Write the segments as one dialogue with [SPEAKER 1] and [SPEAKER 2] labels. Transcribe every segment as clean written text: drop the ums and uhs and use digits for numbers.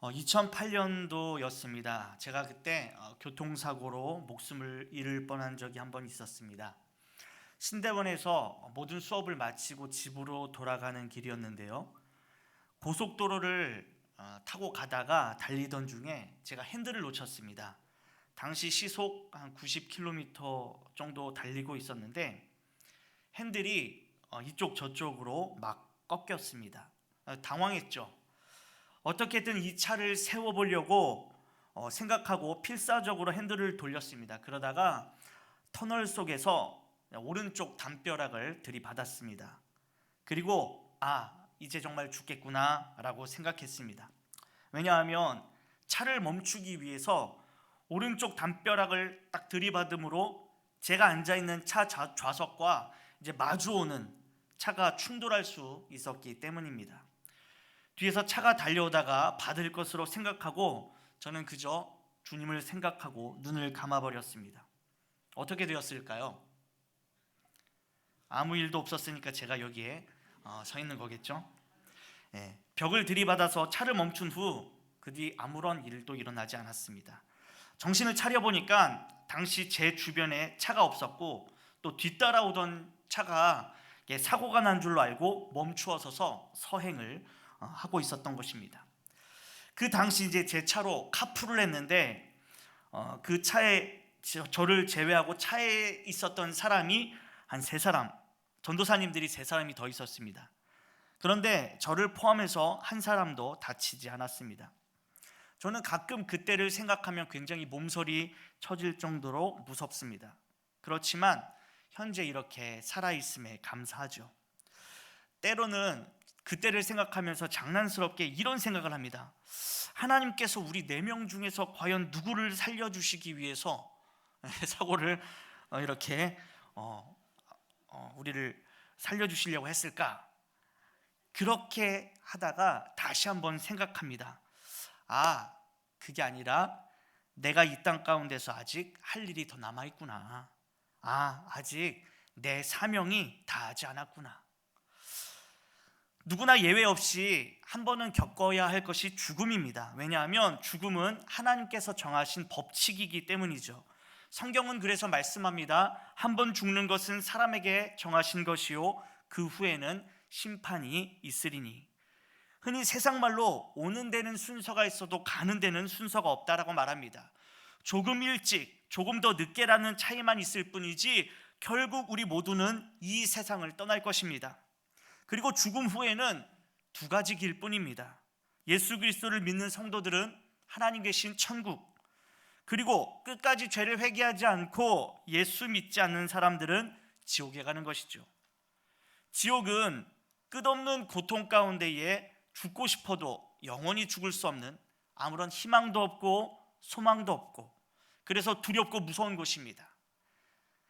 [SPEAKER 1] 2008년도였습니다. 제가 그때 교통사고로 목숨을 잃을 뻔한 적이 한 번 있었습니다. 신대원에서 모든 수업을 마치고 집으로 돌아가는 길이었는데요. 고속도로를 타고 가다가 달리던 중에 제가 핸들을 놓쳤습니다. 당시 시속 한 90km 정도 달리고 있었는데 핸들이 이쪽 저쪽으로 막 꺾였습니다. 당황했죠. 어떻게든 이 차를 세워보려고 생각하고 필사적으로 핸들을 돌렸습니다. 그러다가 터널 속에서 오른쪽 담벼락을 들이받았습니다. 그리고 이제 정말 죽겠구나 라고 생각했습니다. 왜냐하면 차를 멈추기 위해서 오른쪽 담벼락을 딱 들이받음으로 제가 앉아있는 차 좌석과 이제 마주오는 차가 충돌할 수 있었기 때문입니다. 뒤에서 차가 달려오다가 받을 것으로 생각하고 저는 그저 주님을 생각하고 눈을 감아버렸습니다. 어떻게 되었을까요? 아무 일도 없었으니까 제가 여기에 서 있는 거겠죠. 벽을 들이받아서 차를 멈춘 후 그 뒤 아무런 일도 일어나지 않았습니다. 정신을 차려보니까 당시 제 주변에 차가 없었고 또 뒤따라오던 차가 사고가 난 줄로 알고 멈추어서서 서행을 하고 있었던 것입니다. 그 당시 이제 제 차로 카풀을 했는데 그 차에 저를 제외하고 차에 있었던 사람이 한 3사람, 전도사님들이 3사람이 더 있었습니다. 그런데 저를 포함해서 한 사람도 다치지 않았습니다. 저는 가끔 그때를 생각하면 굉장히 몸서리 쳐질 정도로 무섭습니다. 그렇지만 현재 이렇게 살아있음에 감사하죠. 때로는 그때를 생각하면서 장난스럽게 이런 생각을 합니다. 하나님께서 우리 4명 중에서 과연 누구를 살려주시기 위해서 사고를 이렇게 우리를 살려주시려고 했을까? 그렇게 하다가 다시 한번 생각합니다. 그게 아니라 내가 이 땅 가운데서 아직 할 일이 더 남아있구나. 아직 내 사명이 다하지 않았구나. 누구나 예외 없이 한 번은 겪어야 할 것이 죽음입니다. 왜냐하면 죽음은 하나님께서 정하신 법칙이기 때문이죠. 성경은 그래서 말씀합니다. 한 번 죽는 것은 사람에게 정하신 것이요 그 후에는 심판이 있으리니. 흔히 세상 말로 오는 데는 순서가 있어도 가는 데는 순서가 없다라고 말합니다. 조금 일찍, 조금 더 늦게라는 차이만 있을 뿐이지 결국 우리 모두는 이 세상을 떠날 것입니다. 그리고 죽음 후에는 2가지 길뿐입니다. 예수 그리스도를 믿는 성도들은 하나님 계신 천국, 그리고 끝까지 죄를 회개하지 않고 예수 믿지 않는 사람들은 지옥에 가는 것이죠. 지옥은 끝없는 고통 가운데에 죽고 싶어도 영원히 죽을 수 없는, 아무런 희망도 없고 소망도 없고 그래서 두렵고 무서운 곳입니다.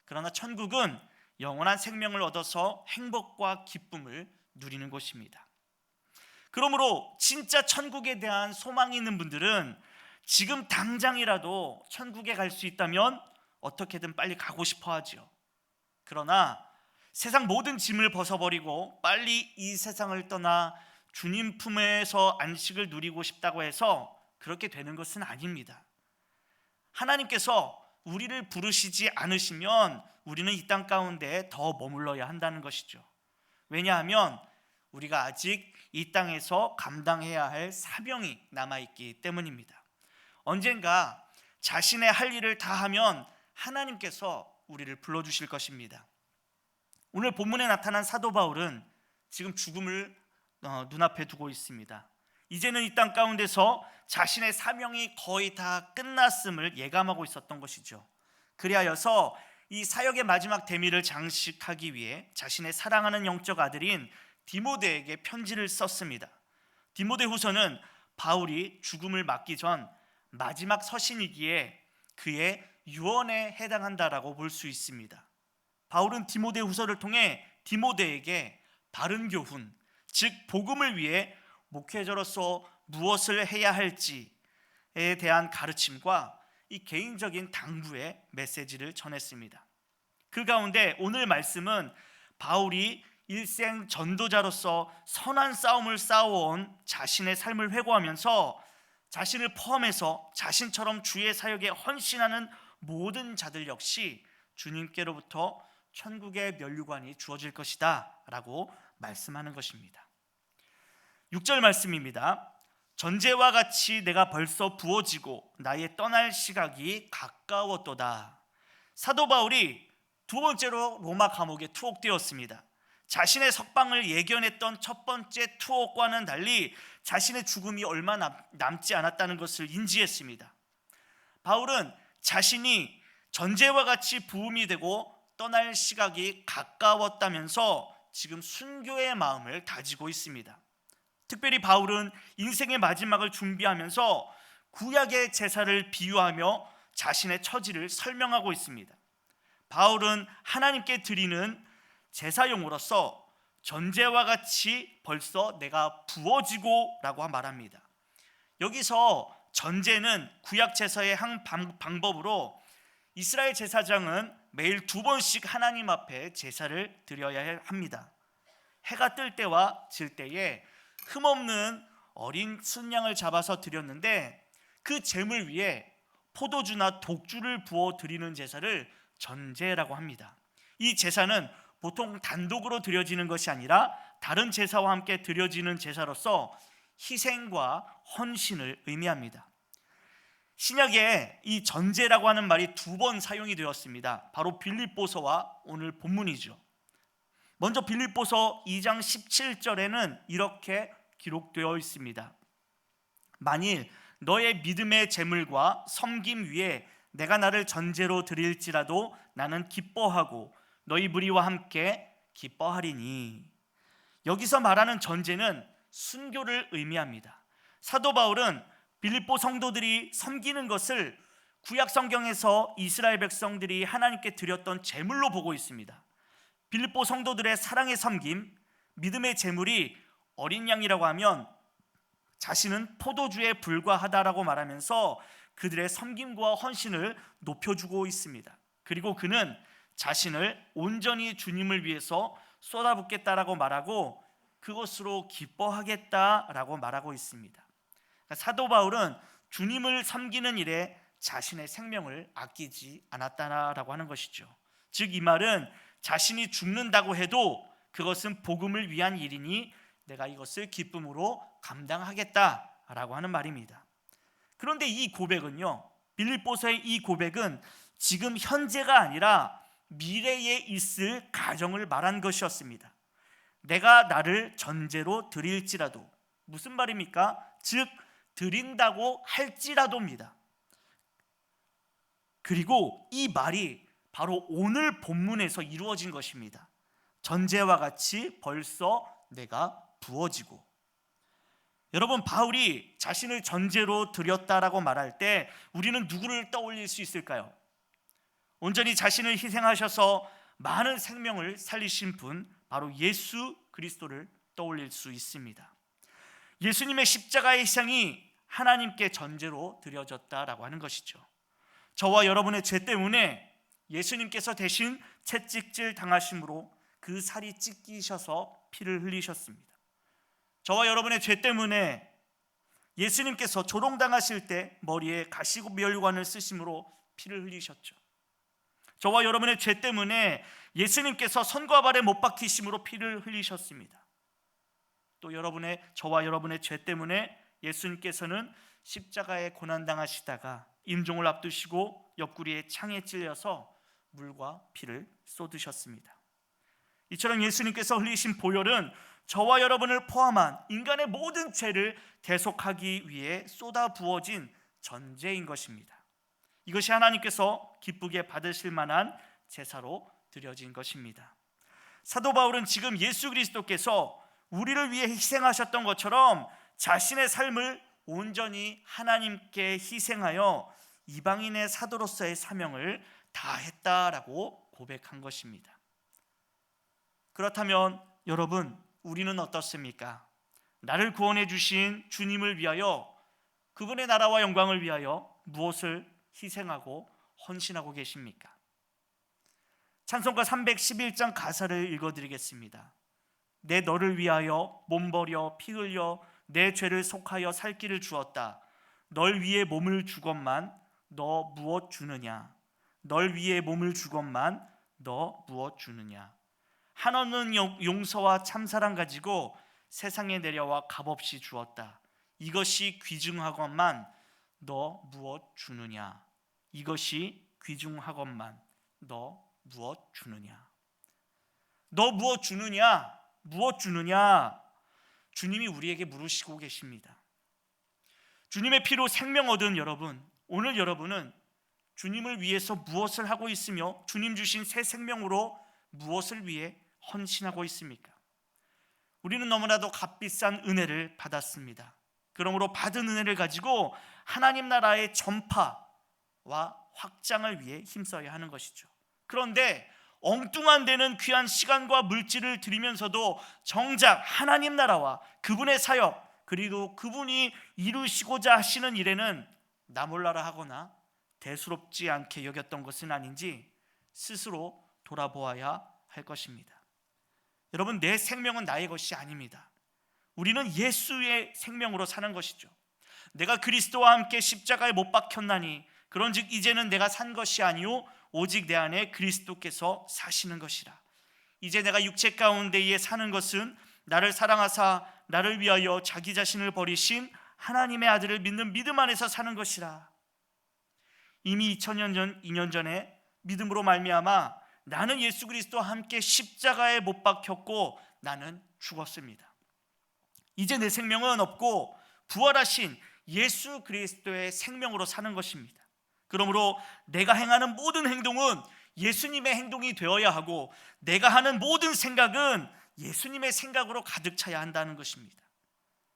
[SPEAKER 1] 그러나 천국은 영원한 생명을 얻어서 행복과 기쁨을 누리는 곳입니다. 그러므로 진짜 천국에 대한 소망이 있는 분들은 지금 당장이라도 천국에 갈 수 있다면 어떻게든 빨리 가고 싶어 하죠. 그러나 세상 모든 짐을 벗어버리고 빨리 이 세상을 떠나 주님 품에서 안식을 누리고 싶다고 해서 그렇게 되는 것은 아닙니다. 하나님께서 우리를 부르시지 않으시면 우리는 이 땅 가운데 더 머물러야 한다는 것이죠. 왜냐하면 우리가 아직 이 땅에서 감당해야 할 사명이 남아있기 때문입니다. 언젠가 자신의 할 일을 다 하면 하나님께서 우리를 불러주실 것입니다. 오늘 본문에 나타난 사도 바울은 지금 죽음을 눈앞에 두고 있습니다. 이제는 이 땅 가운데서 자신의 사명이 거의 다 끝났음을 예감하고 있었던 것이죠. 그리하여서 이 사역의 마지막 대미를 장식하기 위해 자신의 사랑하는 영적 아들인 디모데에게 편지를 썼습니다. 디모데후서는 바울이 죽음을 맞기 전 마지막 서신이기에 그의 유언에 해당한다라고 볼 수 있습니다. 바울은 디모데후서를 통해 디모데에게 바른 교훈, 즉 복음을 위해 목회자로서 무엇을 해야 할지에 대한 가르침과 이 개인적인 당부의 메시지를 전했습니다. 그 가운데 오늘 말씀은 바울이 일생 전도자로서 선한 싸움을 싸워온 자신의 삶을 회고하면서 자신을 포함해서 자신처럼 주의 사역에 헌신하는 모든 자들 역시 주님께로부터 천국의 면류관이 주어질 것이다 라고 말씀하는 것입니다. 6절 말씀입니다. 전제와 같이 내가 벌써 부어지고 나의 떠날 시각이 가까웠도다. 사도 바울이 두 번째로 로마 감옥에 투옥되었습니다. 자신의 석방을 예견했던 첫 번째 투옥과는 달리 자신의 죽음이 얼마 남지 않았다는 것을 인지했습니다. 바울은 자신이 전제와 같이 부음이 되고 떠날 시각이 가까웠다면서 지금 순교의 마음을 다지고 있습니다. 특별히 바울은 인생의 마지막을 준비하면서 구약의 제사를 비유하며 자신의 처지를 설명하고 있습니다. 바울은 하나님께 드리는 제사용으로서 전제와 같이 벌써 내가 부어지고 라고 말합니다. 여기서 전제는 구약 제사의 한 방법으로 이스라엘 제사장은 매일 2번씩 하나님 앞에 제사를 드려야 합니다. 해가 뜰 때와 질 때에 흠없는 어린 순양을 잡아서 드렸는데 그 제물 위에 포도주나 독주를 부어 드리는 제사를 전제라고 합니다. 이 제사는 보통 단독으로 드려지는 것이 아니라 다른 제사와 함께 드려지는 제사로서 희생과 헌신을 의미합니다. 신약에 이 전제라고 하는 말이 2번 사용이 되었습니다. 바로 빌립보서와 오늘 본문이죠. 먼저 빌립보서 2장 17절에는 이렇게 기록되어 있습니다. 만일 너의 믿음의 제물과 섬김 위에 내가 나를 전제로 드릴지라도 나는 기뻐하고 너희 무리와 함께 기뻐하리니. 여기서 말하는 전제는 순교를 의미합니다. 사도 바울은 빌립보 성도들이 섬기는 것을 구약 성경에서 이스라엘 백성들이 하나님께 드렸던 제물로 보고 있습니다. 빌립보 성도들의 사랑의 섬김, 믿음의 제물이 어린 양이라고 하면 자신은 포도주에 불과하다라고 말하면서 그들의 섬김과 헌신을 높여주고 있습니다. 그리고 그는 자신을 온전히 주님을 위해서 쏟아붓겠다라고 말하고 그것으로 기뻐하겠다라고 말하고 있습니다. 사도 바울은 주님을 섬기는 일에 자신의 생명을 아끼지 않았다라고 하는 것이죠. 즉 이 말은 자신이 죽는다고 해도 그것은 복음을 위한 일이니 내가 이것을 기쁨으로 감당하겠다라고 하는 말입니다. 그런데 이 고백은요, 빌립보서의 이 고백은 지금 현재가 아니라 미래에 있을 가정을 말한 것이었습니다. 내가 나를 전제로 드릴지라도, 무슨 말입니까? 즉 드린다고 할지라도입니다. 그리고 이 말이 바로 오늘 본문에서 이루어진 것입니다. 전제와 같이 벌써 내가 부어지고. 여러분, 바울이 자신을 전제로 드렸다라고 말할 때 우리는 누구를 떠올릴 수 있을까요? 온전히 자신을 희생하셔서 많은 생명을 살리신 분, 바로 예수 그리스도를 떠올릴 수 있습니다. 예수님의 십자가의 희생이 하나님께 전제로 드려졌다라고 하는 것이죠. 저와 여러분의 죄 때문에 예수님께서 대신 채찍질 당하심으로 그 살이 찢기셔서 피를 흘리셨습니다. 저와 여러분의 죄 때문에 예수님께서 조롱당하실 때 머리에 가시면류관을 쓰심으로 피를 흘리셨죠. 저와 여러분의 죄 때문에 예수님께서 선과 발에 못 박히심으로 피를 흘리셨습니다. 또 저와 여러분의 죄 때문에 예수님께서는 십자가에 고난당하시다가 임종을 앞두시고 옆구리에 창에 찔려서 물과 피를 쏟으셨습니다. 이처럼 예수님께서 흘리신 보혈은 저와 여러분을 포함한 인간의 모든 죄를 대속하기 위해 쏟아 부어진 전제인 것입니다. 이것이 하나님께서 기쁘게 받으실 만한 제사로 드려진 것입니다. 사도 바울은 지금 예수 그리스도께서 우리를 위해 희생하셨던 것처럼 자신의 삶을 온전히 하나님께 희생하여 이방인의 사도로서의 사명을 다했다라고 고백한 것입니다. 그렇다면 여러분, 우리는 어떻습니까? 나를 구원해 주신 주님을 위하여, 그분의 나라와 영광을 위하여 무엇을 희생하고 헌신하고 계십니까? 찬송가 311장 가사를 읽어드리겠습니다. 내 너를 위하여 몸 버려 피 흘려 내 죄를 속하여 살 길을 주었다. 널 위해 몸을 주건만 너 무엇 주느냐? 널 위해 몸을 주건만 너 무엇 주느냐? 한없는 용서와 참사랑 가지고 세상에 내려와 값없이 주었다. 이것이 귀중하건만 너 무엇 주느냐? 이것이 귀중하건만 너 무엇 주느냐? 너 무엇 주느냐? 무엇 주느냐? 주님이 우리에게 물으시고 계십니다. 주님의 피로 생명 얻은 여러분, 오늘 여러분은 주님을 위해서 무엇을 하고 있으며 주님 주신 새 생명으로 무엇을 위해 헌신하고 있습니까? 우리는 너무나도 값비싼 은혜를 받았습니다. 그러므로 받은 은혜를 가지고 하나님 나라의 전파와 확장을 위해 힘써야 하는 것이죠. 그런데 엉뚱한 데는 귀한 시간과 물질을 들이면서도 정작 하나님 나라와 그분의 사역, 그리고 그분이 이루시고자 하시는 일에는 나 몰라라 하거나 대수롭지 않게 여겼던 것은 아닌지 스스로 돌아보아야 할 것입니다. 여러분, 내 생명은 나의 것이 아닙니다. 우리는 예수의 생명으로 사는 것이죠. 내가 그리스도와 함께 십자가에 못 박혔나니 그런즉 이제는 내가 산 것이 아니요 오직 내 안에 그리스도께서 사시는 것이라. 이제 내가 육체 가운데에 사는 것은 나를 사랑하사 나를 위하여 자기 자신을 버리신 하나님의 아들을 믿는 믿음 안에서 사는 것이라. 이미 2년 전에 믿음으로 말미암아 나는 예수 그리스도와 함께 십자가에 못 박혔고 나는 죽었습니다. 이제 내 생명은 없고 부활하신 예수 그리스도의 생명으로 사는 것입니다. 그러므로 내가 행하는 모든 행동은 예수님의 행동이 되어야 하고 내가 하는 모든 생각은 예수님의 생각으로 가득 차야 한다는 것입니다.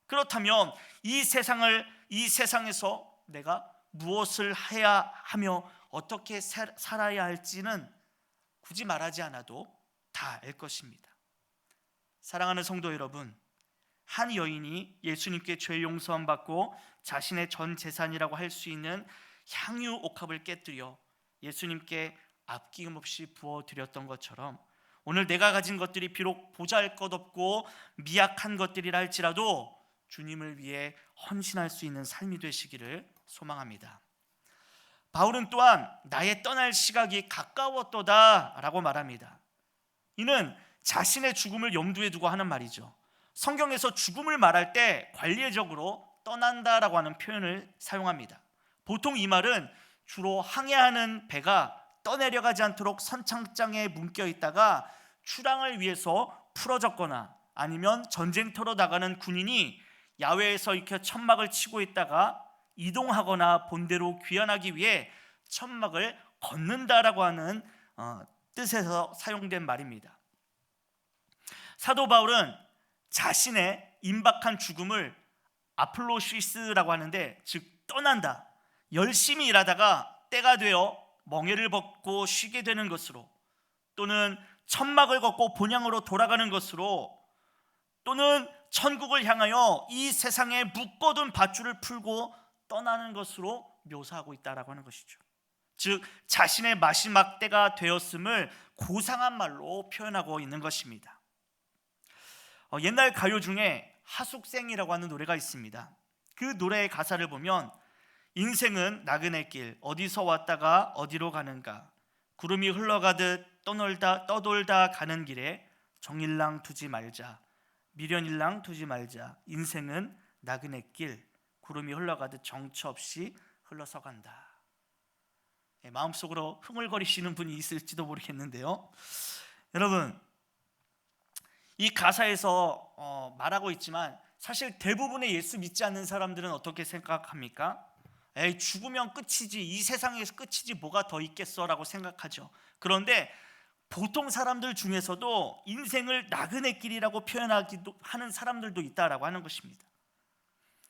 [SPEAKER 1] 그렇다면 이 세상에서 내가 무엇을 해야 하며 어떻게 살아야 할지는 굳이 말하지 않아도 다 알 것입니다. 사랑하는 성도 여러분, 한 여인이 예수님께 죄 용서함 받고 자신의 전 재산이라고 할 수 있는 향유 옥합을 깨뜨려 예수님께 아낌없이 부어드렸던 것처럼 오늘 내가 가진 것들이 비록 보잘것없고 미약한 것들이라 할지라도 주님을 위해 헌신할 수 있는 삶이 되시기를 소망합니다. 바울은 또한 나의 떠날 시각이 가까웠도다 라고 말합니다. 이는 자신의 죽음을 염두에 두고 하는 말이죠. 성경에서 죽음을 말할 때 관례적으로 떠난다라고 하는 표현을 사용합니다. 보통 이 말은 주로 항해하는 배가 떠내려가지 않도록 선창장에 묶여 있다가 출항을 위해서 풀어졌거나 아니면 전쟁터로 나가는 군인이 야외에서 이렇게 천막을 치고 있다가 이동하거나 본대로 귀환하기 위해 천막을 걷는다라고 하는 뜻에서 사용된 말입니다. 사도 바울은 자신의 임박한 죽음을 아플로시스라고 하는데, 즉 떠난다, 열심히 일하다가 때가 되어 멍에를 벗고 쉬게 되는 것으로, 또는 천막을 걷고 본향으로 돌아가는 것으로, 또는 천국을 향하여 이 세상에 묶어둔 밧줄을 풀고 떠나는 것으로 묘사하고 있다라고 하는 것이죠. 즉 자신의 마지막 때가 되었음을 고상한 말로 표현하고 있는 것입니다. 옛날 가요 중에 하숙생이라고 하는 노래가 있습니다. 그 노래의 가사를 보면 인생은 나그네 길, 어디서 왔다가 어디로 가는가, 구름이 흘러가듯 떠돌다 가는 길에 정일랑 두지 말자, 미련일랑 두지 말자, 인생은 나그네 길, 구름이 흘러가듯 정처 없이 흘러서 간다. 마음속으로 흥얼거리시는 분이 있을지도 모르겠는데요, 여러분, 이 가사에서 말하고 있지만 사실 대부분의 예수 믿지 않는 사람들은 어떻게 생각합니까? 에이, 죽으면 끝이지, 이 세상에서 끝이지 뭐가 더 있겠어 라고 생각하죠. 그런데 보통 사람들 중에서도 인생을 나그네 길이라고 표현하기도 하는 사람들도 있다라고 하는 것입니다.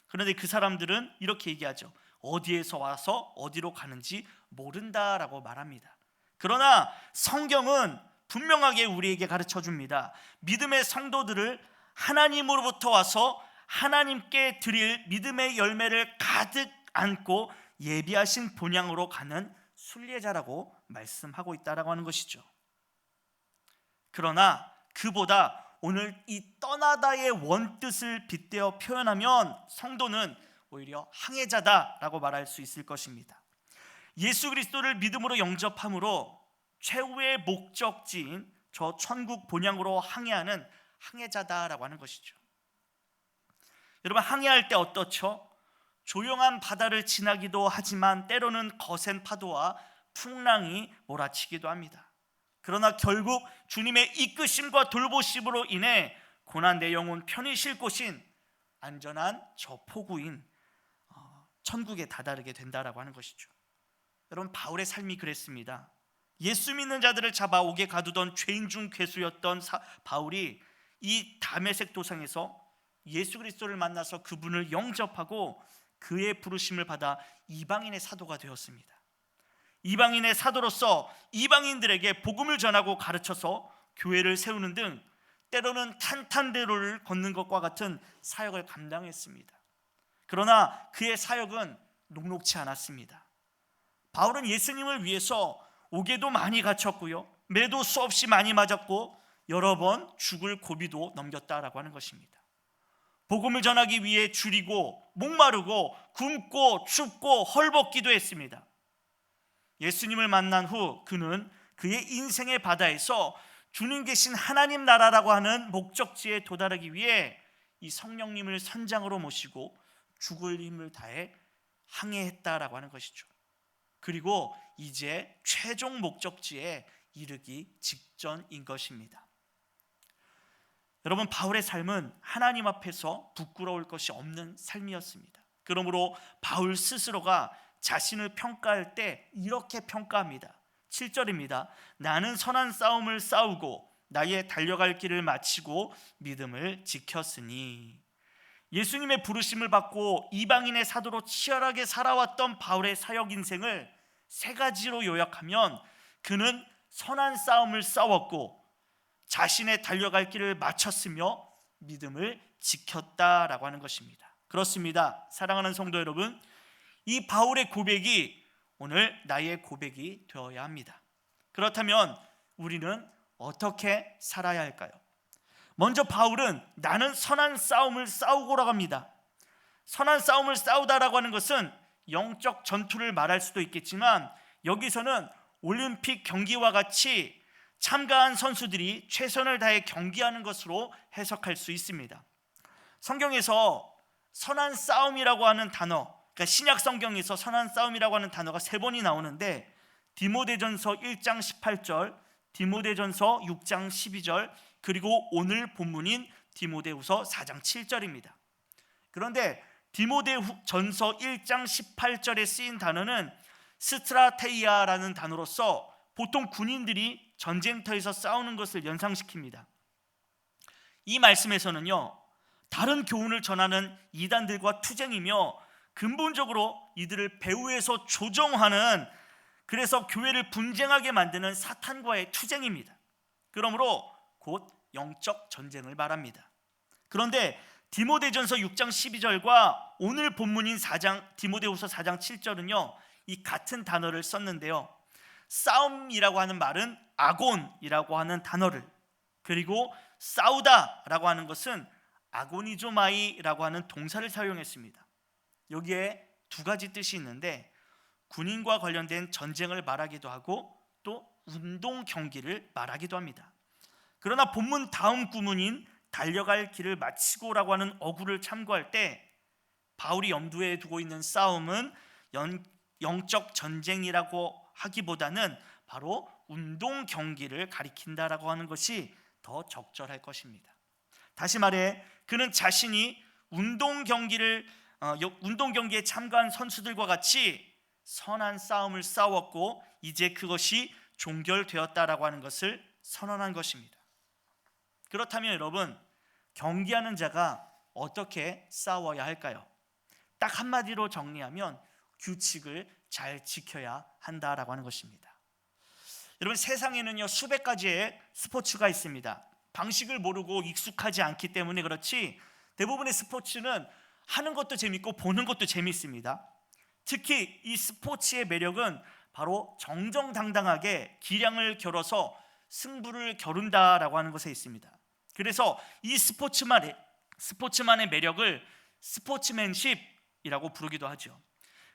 [SPEAKER 1] 그런데 그 사람들은 이렇게 얘기하죠. 어디에서 와서 어디로 가는지 모른다라고 말합니다. 그러나 성경은 분명하게 우리에게 가르쳐 줍니다. 믿음의 성도들을 하나님으로부터 와서 하나님께 드릴 믿음의 열매를 가득 안고 예비하신 본향으로 가는 순례자라고 말씀하고 있다라고 하는 것이죠. 그러나 그보다 오늘 이 떠나다의 원뜻을 빗대어 표현하면 성도는 오히려 항해자다라고 말할 수 있을 것입니다. 예수 그리스도를 믿음으로 영접함으로 최후의 목적지인 저 천국 본향으로 항해하는 항해자다라고 하는 것이죠. 여러분, 항해할 때 어떻죠? 조용한 바다를 지나기도 하지만 때로는 거센 파도와 풍랑이 몰아치기도 합니다. 그러나 결국 주님의 이끄심과 돌보심으로 인해 고난 내 영혼 편히 쉴 곳인 안전한 저 포구인 천국에 다다르게 된다라고 하는 것이죠. 여러분, 바울의 삶이 그랬습니다. 예수 믿는 자들을 잡아 옥에 가두던 죄인 중 괴수였던 바울이 이 다메섹 도상에서 예수 그리스도를 만나서 그분을 영접하고 그의 부르심을 받아 이방인의 사도가 되었습니다. 이방인의 사도로서 이방인들에게 복음을 전하고 가르쳐서 교회를 세우는 등 때로는 탄탄대로를 걷는 것과 같은 사역을 감당했습니다. 그러나 그의 사역은 녹록지 않았습니다. 바울은 예수님을 위해서 옥에도 많이 갇혔고요, 매도 수없이 많이 맞았고 여러 번 죽을 고비도 넘겼다라고 하는 것입니다. 복음을 전하기 위해 줄이고 목마르고 굶고 춥고 헐벗기도 했습니다. 예수님을 만난 후 그는 그의 인생의 바다에서 주님 계신 하나님 나라라고 하는 목적지에 도달하기 위해 이 성령님을 선장으로 모시고 죽을 힘을 다해 항해했다라고 하는 것이죠. 그리고 이제 최종 목적지에 이르기 직전인 것입니다. 여러분, 바울의 삶은 하나님 앞에서 부끄러울 것이 없는 삶이었습니다. 그러므로 바울 스스로가 자신을 평가할 때 이렇게 평가합니다. 7절입니다. 나는 선한 싸움을 싸우고 나의 달려갈 길을 마치고 믿음을 지켰으니. 예수님의 부르심을 받고 이방인의 사도로 치열하게 살아왔던 바울의 사역 인생을 세 가지로 요약하면 그는 선한 싸움을 싸웠고 자신의 달려갈 길을 마쳤으며 믿음을 지켰다라고 하는 것입니다. 그렇습니다. 사랑하는 성도 여러분, 이 바울의 고백이 오늘 나의 고백이 되어야 합니다. 그렇다면 우리는 어떻게 살아야 할까요? 먼저 바울은 나는 선한 싸움을 싸우고라고 합니다. 선한 싸움을 싸우다라고 하는 것은 영적 전투를 말할 수도 있겠지만 여기서는 올림픽 경기와 같이 참가한 선수들이 최선을 다해 경기하는 것으로 해석할 수 있습니다. 성경에서 선한 싸움이라고 하는 단어, 그러니까 신약 성경에서 선한 싸움이라고 하는 단어가 3번이 나오는데 디모데전서 1장 18절, 디모데전서 6장 12절, 그리고 오늘 본문인 디모데후서 4장 7절입니다. 그런데 디모데전서 1장 18절에 쓰인 단어는 스트라테이아라는 단어로서 보통 군인들이 전쟁터에서 싸우는 것을 연상시킵니다. 이 말씀에서는요, 다른 교훈을 전하는 이단들과 투쟁이며 근본적으로 이들을 배후에서 조종하는, 그래서 교회를 분쟁하게 만드는 사탄과의 투쟁입니다. 그러므로 곧 영적 전쟁을 말합니다. 그런데 디모데전서 6장 12절과 오늘 본문인 디모데후서 4장 7절은요 이 같은 단어를 썼는데요, 싸움이라고 하는 말은 아곤이라고 하는 단어를, 그리고 싸우다라고 하는 것은 아고니조마이라고 하는 동사를 사용했습니다. 여기에 두 가지 뜻이 있는데 군인과 관련된 전쟁을 말하기도 하고 또 운동 경기를 말하기도 합니다. 그러나 본문 다음 구문인 달려갈 길을 마치고라고 하는 어구를 참고할 때 바울이 염두에 두고 있는 싸움은 영적 전쟁이라고 하기보다는 바로 운동 경기를 가리킨다라고 하는 것이 더 적절할 것입니다. 다시 말해 그는 자신이 운동 경기에 참가한 선수들과 같이 선한 싸움을 싸웠고 이제 그것이 종결되었다라고 하는 것을 선언한 것입니다. 그렇다면 여러분, 경기하는 자가 어떻게 싸워야 할까요? 딱 한마디로 정리하면 규칙을 잘 지켜야 한다라고 하는 것입니다. 여러분, 세상에는요 수백 가지의 스포츠가 있습니다. 방식을 모르고 익숙하지 않기 때문에 그렇지 대부분의 스포츠는 하는 것도 재밌고 보는 것도 재밌습니다. 특히 이 스포츠의 매력은 바로 정정당당하게 기량을 겨뤄서 승부를 겨룬다라고 하는 것에 있습니다. 그래서 이 스포츠만의 매력을 스포츠맨십, 스포츠맨십이라고 부르기도 하죠.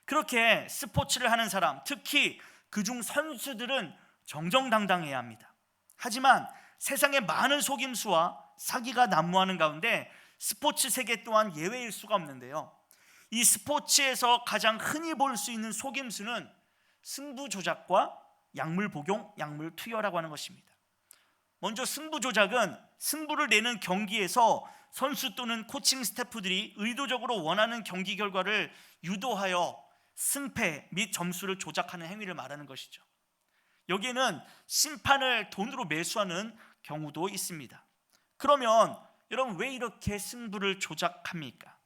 [SPEAKER 1] 그렇게 스포츠를 하는 사람, 특히 그중 선수들은 정정당당해야 합니다. 하지만 세상에 많은 속임수와 사기가 난무하는 가운데 스포츠 세계 또한 예외일 수가 없는데요. 이 스포츠에서 가장 흔히 볼 수 있는 속임수는 승부 조작과 약물 복용, 약물 투여라고 하는 것입니다. 먼저 승부 조작은 승부를 내는 경기에서 선수 또는 코칭 스태프들이 의도적으로 원하는 경기 결과를 유도하여 승패 및 점수를 조작하는 행위를 말하는 것이죠. 여기에는 심판을 돈으로 매수하는 경우도 있습니다. 그러면 여러분, 왜 이렇게 승부를 조작합니까?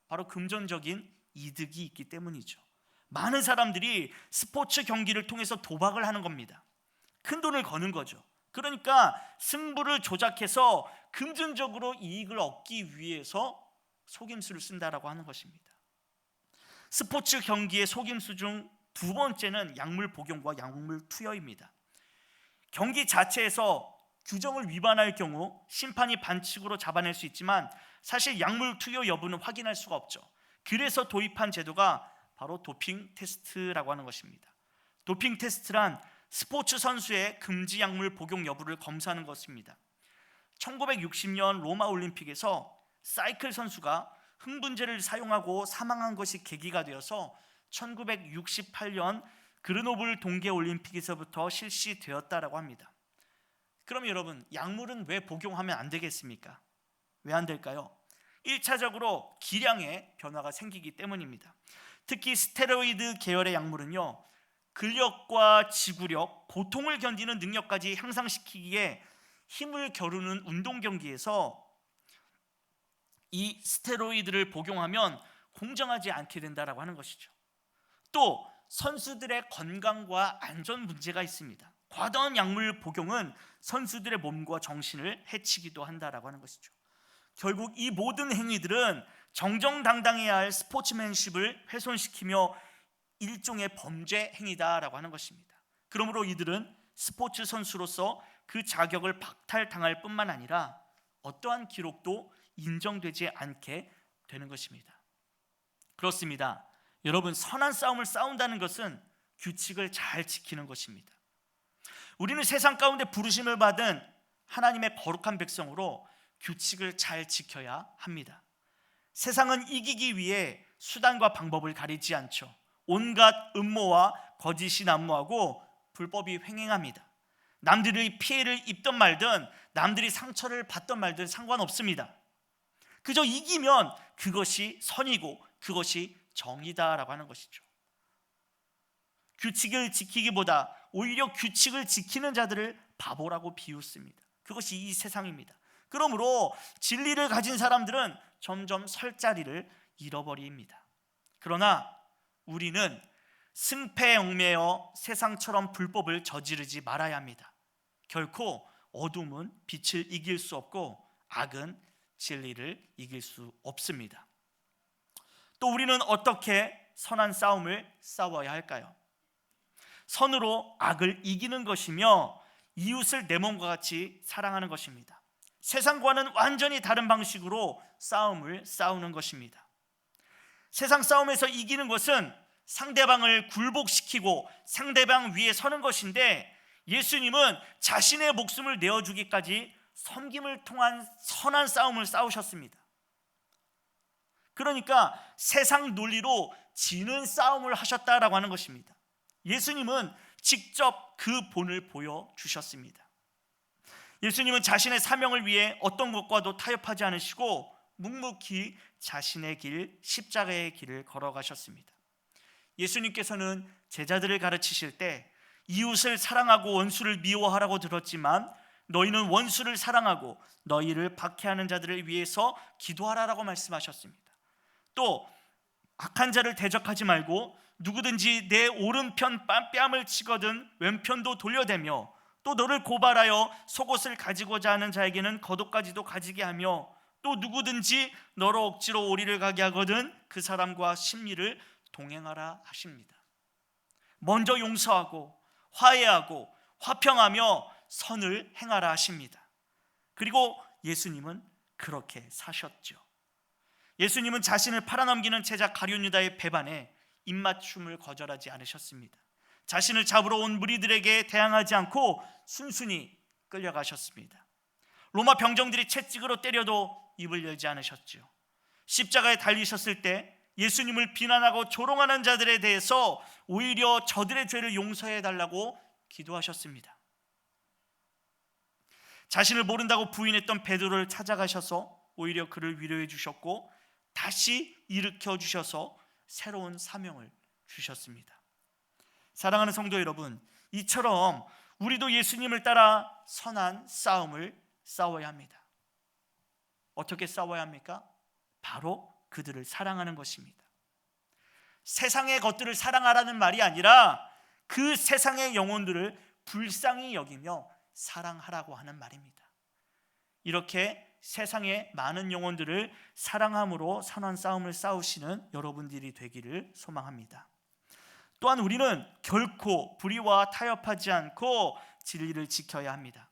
[SPEAKER 1] 바로 금전적인 이득이 있기 때문이죠. 많은 사람들이 스포츠 경기를 통해서 도박을 하는 겁니다. 큰 돈을 거는 거죠. 그러니까 승부를 조작해서 금전적으로 이익을 얻기 위해서 속임수를 쓴다라고 하는 것입니다. 스포츠 경기의 속임수 중 두 번째는 약물 복용과 약물 투여입니다. 경기 자체에서 규정을 위반할 경우 심판이 반칙으로 잡아낼 수 있지만 사실 약물 투여 여부는 확인할 수가 없죠. 그래서 도입한 제도가 바로 도핑 테스트라고 하는 것입니다. 도핑 테스트란 스포츠 선수의 금지 약물 복용 여부를 검사하는 것입니다. 1960년 로마 올림픽에서 사이클 선수가 흥분제를 사용하고 사망한 것이 계기가 되어서 1968년 그르노블 동계 올림픽에서부터 실시되었다라고 합니다. 그럼 여러분, 약물은 왜 복용하면 안 되겠습니까? 왜 안 될까요? 1차적으로 기량에 변화가 생기기 때문입니다. 특히 스테로이드 계열의 약물은요, 근력과 지구력, 고통을 견디는 능력까지 향상시키기에 힘을 겨루는 운동 경기에서 이 스테로이드를 복용하면 공정하지 않게 된다라고 하는 것이죠. 또 선수들의 건강과 안전 문제가 있습니다. 과도한 약물 복용은 선수들의 몸과 정신을 해치기도 한다라고 하는 것이죠. 결국 이 모든 행위들은 정정당당해야 할 스포츠맨십을 훼손시키며 일종의 범죄 행위다라고 하는 것입니다. 그러므로 이들은 스포츠 선수로서 그 자격을 박탈당할 뿐만 아니라 어떠한 기록도 인정되지 않게 되는 것입니다. 그렇습니다. 여러분, 선한 싸움을 싸운다는 것은 규칙을 잘 지키는 것입니다. 우리는 세상 가운데 부르심을 받은 하나님의 거룩한 백성으로 규칙을 잘 지켜야 합니다. 세상은 이기기 위해 수단과 방법을 가리지 않죠. 온갖 음모와 거짓이 난무하고 불법이 횡행합니다. 남들이 피해를 입든 말든 남들이 상처를 받든 말든 상관없습니다. 그저 이기면 그것이 선이고 그것이 정의다라고 하는 것이죠. 규칙을 지키기보다 오히려 규칙을 지키는 자들을 바보라고 비웃습니다. 그것이 이 세상입니다. 그러므로 진리를 가진 사람들은 점점 설 자리를 잃어버립니다. 그러나 우리는 승패에 얽매여 세상처럼 불법을 저지르지 말아야 합니다. 결코 어둠은 빛을 이길 수 없고 악은 진리를 이길 수 없습니다. 또 우리는 어떻게 선한 싸움을 싸워야 할까요? 선으로 악을 이기는 것이며 이웃을 내 몸과 같이 사랑하는 것입니다. 세상과는 완전히 다른 방식으로 싸움을 싸우는 것입니다. 세상 싸움에서 이기는 것은 상대방을 굴복시키고 상대방 위에 서는 것인데, 예수님은 자신의 목숨을 내어주기까지 섬김을 통한 선한 싸움을 싸우셨습니다. 그러니까 세상 논리로 지는 싸움을 하셨다라고 하는 것입니다. 예수님은 직접 그 본을 보여주셨습니다. 예수님은 자신의 사명을 위해 어떤 것과도 타협하지 않으시고 묵묵히 자신의 길, 십자가의 길을 걸어가셨습니다. 예수님께서는 제자들을 가르치실 때 이웃을 사랑하고 원수를 미워하라고 들었지만 너희는 원수를 사랑하고 너희를 박해하는 자들을 위해서 기도하라라고 말씀하셨습니다. 또 악한 자를 대적하지 말고 누구든지 내 오른편 뺨을 치거든 왼편도 돌려대며 또 너를 고발하여 속옷을 가지고자 하는 자에게는 겉옷까지도 가지게 하며 또 누구든지 너로 억지로 오리를 가게 하거든 그 사람과 심리를 동행하라 하십니다. 먼저 용서하고 화해하고 화평하며 선을 행하라 하십니다. 그리고 예수님은 그렇게 사셨죠. 예수님은 자신을 팔아넘기는 제자 가룟 유다의 배반에 입맞춤을 거절하지 않으셨습니다. 자신을 잡으러 온 무리들에게 대항하지 않고 순순히 끌려가셨습니다. 로마 병정들이 채찍으로 때려도 입을 열지 않으셨죠. 십자가에 달리셨을 때 예수님을 비난하고 조롱하는 자들에 대해서 오히려 저들의 죄를 용서해 달라고 기도하셨습니다. 자신을 모른다고 부인했던 베드로를 찾아가셔서 오히려 그를 위로해 주셨고 다시 일으켜 주셔서 새로운 사명을 주셨습니다. 사랑하는 성도 여러분, 이처럼 우리도 예수님을 따라 선한 싸움을 싸워야 합니다. 어떻게 싸워야 합니까? 바로 그들을 사랑하는 것입니다. 세상의 것들을 사랑하라는 말이 아니라 그 세상의 영혼들을 불쌍히 여기며 사랑하라고 하는 말입니다. 이렇게 세상의 많은 영혼들을 사랑함으로 선한 싸움을 싸우시는 여러분들이 되기를 소망합니다. 또한 우리는 결코 불의와 타협하지 않고 진리를 지켜야 합니다.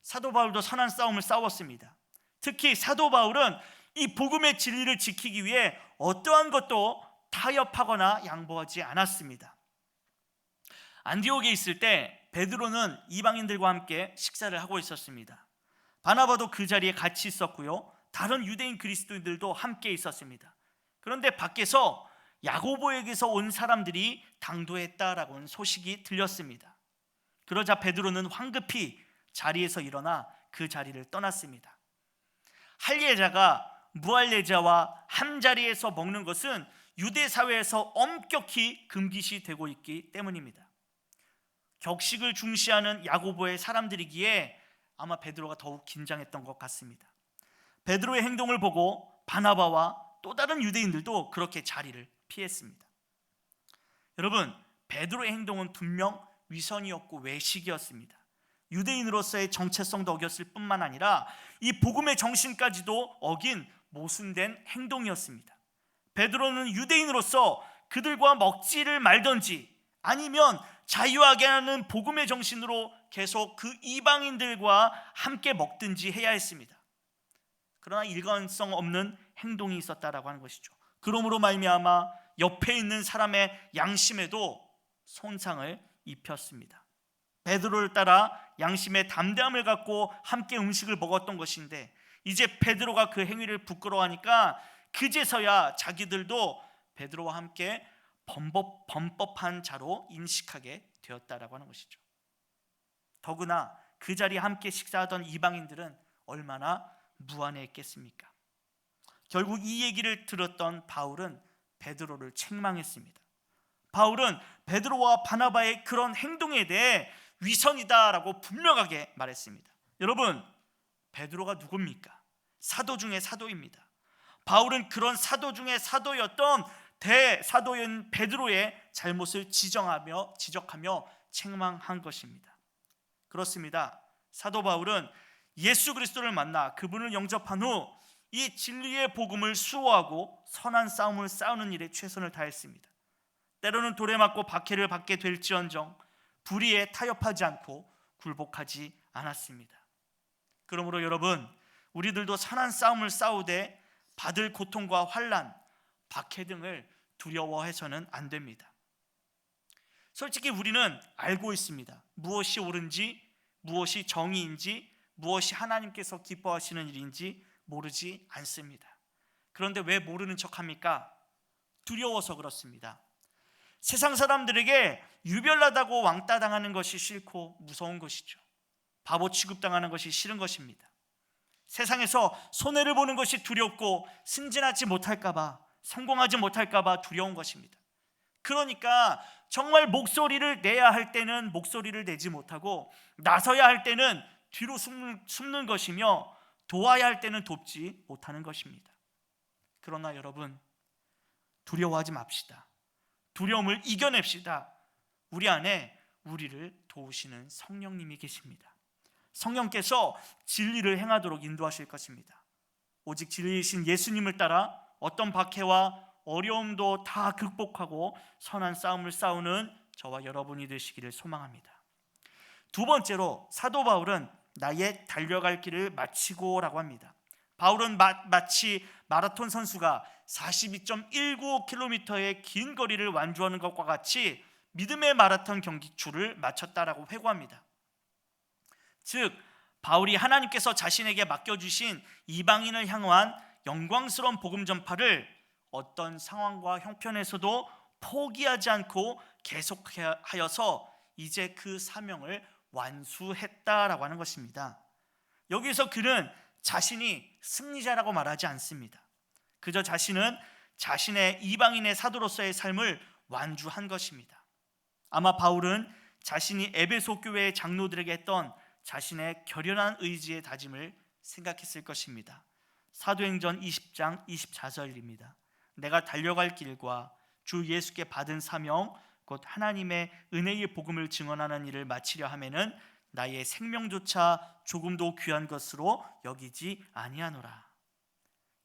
[SPEAKER 1] 사도 바울도 선한 싸움을 싸웠습니다. 특히 사도 바울은 이 복음의 진리를 지키기 위해 어떠한 것도 타협하거나 양보하지 않았습니다. 안디옥에 있을 때 베드로는 이방인들과 함께 식사를 하고 있었습니다. 바나바도 그 자리에 같이 있었고요, 다른 유대인 그리스도인들도 함께 있었습니다. 그런데 밖에서 야고보에게서 온 사람들이 당도했다라고는 소식이 들렸습니다. 그러자 베드로는 황급히 자리에서 일어나 그 자리를 떠났습니다. 할례자가 무할례자와 한 자리에서 먹는 것은 유대 사회에서 엄격히 금기시 되고 있기 때문입니다. 격식을 중시하는 야고보의 사람들이기에 아마 베드로가 더욱 긴장했던 것 같습니다. 베드로의 행동을 보고 바나바와 또 다른 유대인들도 그렇게 자리를 피했습니다. 여러분, 베드로의 행동은 분명 위선이었고 외식이었습니다. 유대인으로서의 정체성도 어겼을 뿐만 아니라 이 복음의 정신까지도 어긴 모순된 행동이었습니다. 베드로는 유대인으로서 그들과 먹지를 말던지 아니면 자유하게 하는 복음의 정신으로 계속 그 이방인들과 함께 먹든지 해야 했습니다. 그러나 일관성 없는 행동이 있었다라고 하는 것이죠. 그러므로 말미암아 옆에 있는 사람의 양심에도 손상을 입혔습니다. 베드로를 따라 양심의 담대함을 갖고 함께 음식을 먹었던 것인데 이제 베드로가 그 행위를 부끄러워하니까 그제서야 자기들도 베드로와 함께 범법한 자로 인식하게 되었다라고 하는 것이죠. 더구나 그 자리에 함께 식사하던 이방인들은 얼마나 무안해했겠습니까? 결국 이 얘기를 들었던 바울은 베드로를 책망했습니다. 바울은 베드로와 바나바의 그런 행동에 대해 위선이다라고 분명하게 말했습니다. 여러분, 베드로가 누굽니까? 사도 중에 사도입니다. 바울은 그런 사도 중에 사도였던 대사도인 베드로의 잘못을 지적하며 책망한 것입니다. 그렇습니다. 사도 바울은 예수 그리스도를 만나 그분을 영접한 후 이 진리의 복음을 수호하고 선한 싸움을 싸우는 일에 최선을 다했습니다. 때로는 돌에 맞고 박해를 받게 될지언정 불의에 타협하지 않고 굴복하지 않았습니다. 그러므로 여러분, 우리들도 선한 싸움을 싸우되 받을 고통과 환난, 박해 등을 두려워해서는 안 됩니다. 솔직히 우리는 알고 있습니다. 무엇이 옳은지, 무엇이 정의인지, 무엇이 하나님께서 기뻐하시는 일인지 모르지 않습니다. 그런데 왜 모르는 척합니까? 두려워서 그렇습니다. 세상 사람들에게 유별나다고 왕따 당하는 것이 싫고 무서운 것이죠. 바보 취급당하는 것이 싫은 것입니다. 세상에서 손해를 보는 것이 두렵고 승진하지 못할까 봐, 성공하지 못할까 봐 두려운 것입니다. 그러니까 정말 목소리를 내야 할 때는 목소리를 내지 못하고 나서야 할 때는 뒤로 숨는 것이며 도와야 할 때는 돕지 못하는 것입니다. 그러나 여러분, 두려워하지 맙시다. 두려움을 이겨냅시다. 우리 안에 우리를 도우시는 성령님이 계십니다. 성령께서 진리를 행하도록 인도하실 것입니다. 오직 진리이신 예수님을 따라 어떤 박해와 어려움도 다 극복하고 선한 싸움을 싸우는 저와 여러분이 되시기를 소망합니다. 두 번째로 사도 바울은 나의 달려갈 길을 마치고 라고 합니다. 바울은 마치 마라톤 선수가 42.195km의 긴 거리를 완주하는 것과 같이 믿음의 마라톤 경기줄을 마쳤다라고 회고합니다. 즉 바울이 하나님께서 자신에게 맡겨주신 이방인을 향한 영광스러운 복음 전파를 어떤 상황과 형편에서도 포기하지 않고 계속하여서 이제 그 사명을 완수했다라고 하는 것입니다. 여기서 그는 자신이 승리자라고 말하지 않습니다. 그저 자신은 자신의 이방인의 사도로서의 삶을 완주한 것입니다. 아마 바울은 자신이 에베소 교회의 장로들에게 했던 자신의 결연한 의지의 다짐을 생각했을 것입니다. 사도행전 20장 24절입니다. 내가 달려갈 길과 주 예수께 받은 사명 곧 하나님의 은혜의 복음을 증언하는 일을 마치려 하면은 나의 생명조차 조금도 귀한 것으로 여기지 아니하노라.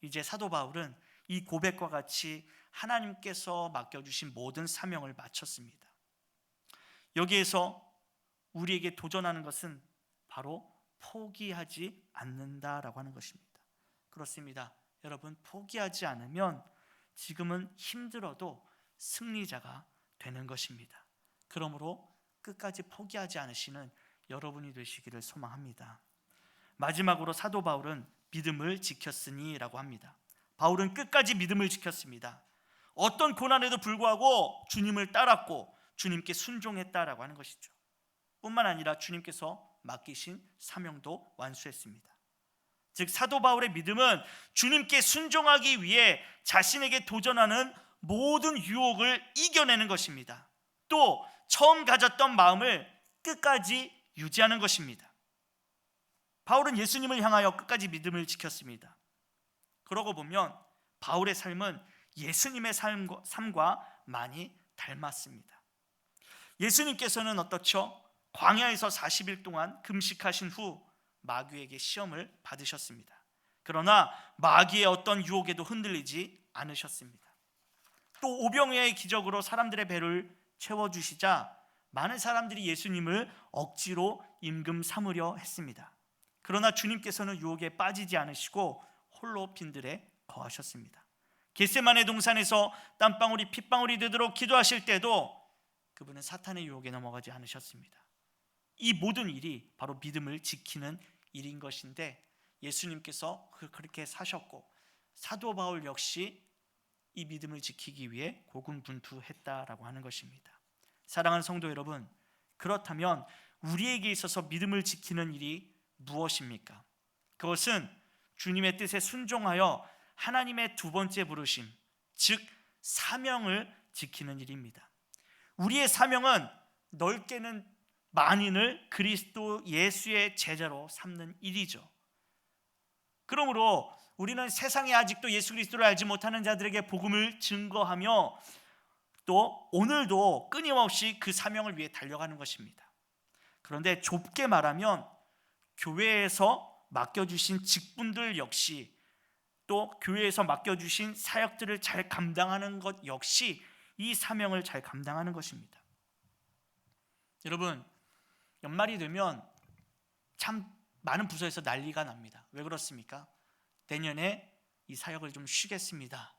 [SPEAKER 1] 이제 사도 바울은 이 고백과 같이 하나님께서 맡겨주신 모든 사명을 마쳤습니다. 여기에서 우리에게 도전하는 것은 바로 포기하지 않는다라고 하는 것입니다. 그렇습니다. 여러분, 포기하지 않으면 지금은 힘들어도 승리자가 되는 것입니다. 그러므로 끝까지 포기하지 않으시는 여러분이 되시기를 소망합니다. 마지막으로 사도 바울은 믿음을 지켰으니 라고 합니다. 바울은 끝까지 믿음을 지켰습니다. 어떤 고난에도 불구하고 주님을 따랐고 주님께 순종했다라고 하는 것이죠. 뿐만 아니라 주님께서 맡기신 사명도 완수했습니다. 즉 사도 바울의 믿음은 주님께 순종하기 위해 자신에게 도전하는 모든 유혹을 이겨내는 것입니다. 또 처음 가졌던 마음을 끝까지 유지하는 것입니다. 바울은 예수님을 향하여 끝까지 믿음을 지켰습니다. 그러고 보면 바울의 삶은 예수님의 삶과 많이 닮았습니다. 예수님께서는 어떻죠? 광야에서 40일 동안 금식하신 후 마귀에게 시험을 받으셨습니다. 그러나 마귀의 어떤 유혹에도 흔들리지 않으셨습니다. 또 오병이어의 기적으로 사람들의 배를 채워주시자 많은 사람들이 예수님을 억지로 임금 삼으려 했습니다. 그러나 주님께서는 유혹에 빠지지 않으시고 홀로 빈들에 거하셨습니다. 겟세마네 동산에서 땀방울이 핏방울이 되도록 기도하실 때도 그분은 사탄의 유혹에 넘어가지 않으셨습니다. 이 모든 일이 바로 믿음을 지키는 일인 것인데 예수님께서 그렇게 사셨고 사도 바울 역시 이 믿음을 지키기 위해 고군분투했다라고 하는 것입니다. 사랑하는 성도 여러분, 그렇다면 우리에게 있어서 믿음을 지키는 일이 무엇입니까? 그것은 주님의 뜻에 순종하여 하나님의 두 번째 부르심, 즉 사명을 지키는 일입니다. 우리의 사명은 넓게는 만인을 그리스도 예수의 제자로 삼는 일이죠. 그러므로 우리는 세상에 아직도 예수 그리스도를 알지 못하는 자들에게 복음을 증거하며 또 오늘도 끊임없이 그 사명을 위해 달려가는 것입니다. 그런데 좁게 말하면 교회에서 맡겨주신 직분들 역시 또 교회에서 맡겨주신 사역들을 잘 감당하는 것 역시 이 사명을 잘 감당하는 것입니다. 여러분, 연말이 되면 참 많은 부서에서 난리가 납니다. 왜 그렇습니까? 내년에 이 사역을 좀 쉬겠습니다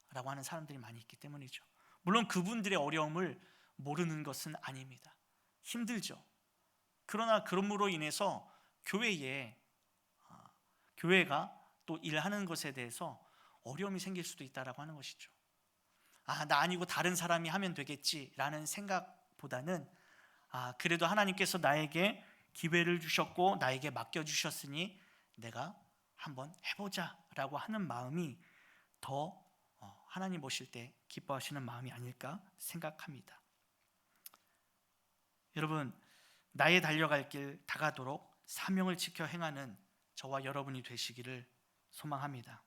[SPEAKER 1] 라고 하는 사람들이 많이 있기 때문이죠. 물론 그분들의 어려움을 모르는 것은 아닙니다. 힘들죠. 그러나 그럼으로 인해서 교회가 또 일하는 것에 대해서 어려움이 생길 수도 있다라고 하는 것이죠. 나 아니고 다른 사람이 하면 되겠지라는 생각보다는 그래도 하나님께서 나에게 기회를 주셨고 나에게 맡겨주셨으니 내가 한번 해보자라고 하는 마음이 더 하나님 보실 때 기뻐하시는 마음이 아닐까 생각합니다. 여러분, 나의 달려갈 길 다가도록 사명을 지켜 행하는 저와 여러분이 되시기를 소망합니다.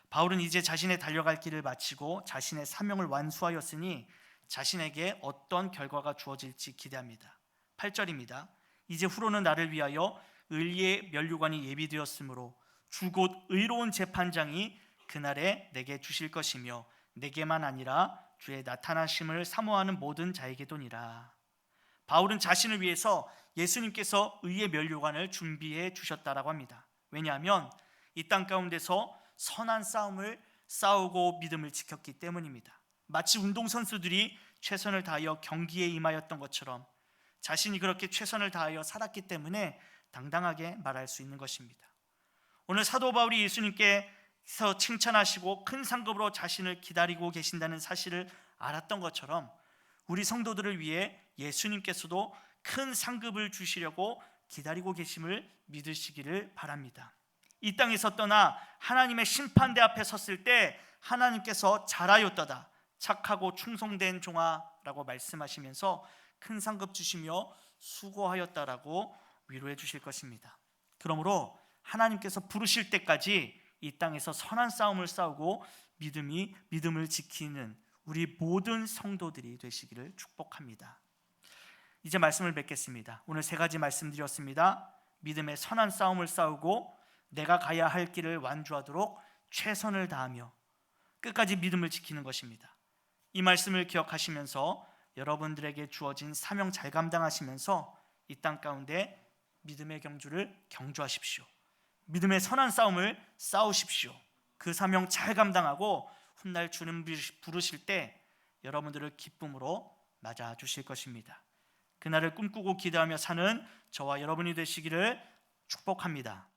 [SPEAKER 1] 바울은 이제 자신의 달려갈 길을 마치고 자신의 사명을 완수하였으니 자신에게 어떤 결과가 주어질지 기대합니다. 8절입니다. 이제 후로는 나를 위하여 의리의 면류관이 예비되었으므로 주 곧 의로운 재판장이 그날에 내게 주실 것이며 내게만 아니라 주의 나타나심을 사모하는 모든 자에게도니라. 바울은 자신을 위해서 예수님께서 의의 면류관을 준비해 주셨다라고 합니다. 왜냐하면 이 땅 가운데서 선한 싸움을 싸우고 믿음을 지켰기 때문입니다. 마치 운동선수들이 최선을 다하여 경기에 임하였던 것처럼 자신이 그렇게 최선을 다하여 살았기 때문에 당당하게 말할 수 있는 것입니다. 오늘 사도 바울이 예수님께서 칭찬하시고 큰 상급으로 자신을 기다리고 계신다는 사실을 알았던 것처럼 우리 성도들을 위해 예수님께서도 큰 상급을 주시려고 기다리고 계심을 믿으시기를 바랍니다. 이 땅에서 떠나 하나님의 심판대 앞에 섰을 때 하나님께서 잘하였도다, 착하고 충성된 종아라고 말씀하시면서 큰 상급 주시며 수고하였다라고 위로해 주실 것입니다. 그러므로 하나님께서 부르실 때까지 이 땅에서 선한 싸움을 싸우고 믿음을 지키는 우리 모든 성도들이 되시기를 축복합니다. 이제 말씀을 맺겠습니다. 오늘 세 가지 말씀드렸습니다. 믿음의 선한 싸움을 싸우고 내가 가야 할 길을 완주하도록 최선을 다하며 끝까지 믿음을 지키는 것입니다. 이 말씀을 기억하시면서 여러분들에게 주어진 사명 잘 감당하시면서 이 땅 가운데 믿음의 경주를 경주하십시오. 믿음의 선한 싸움을 싸우십시오. 그 사명 잘 감당하고 훗날 주님 부르실 때 여러분들을 기쁨으로 맞아 주실 것입니다. 그날을 꿈꾸고 기대하며 사는 저와 여러분이 되시기를 축복합니다.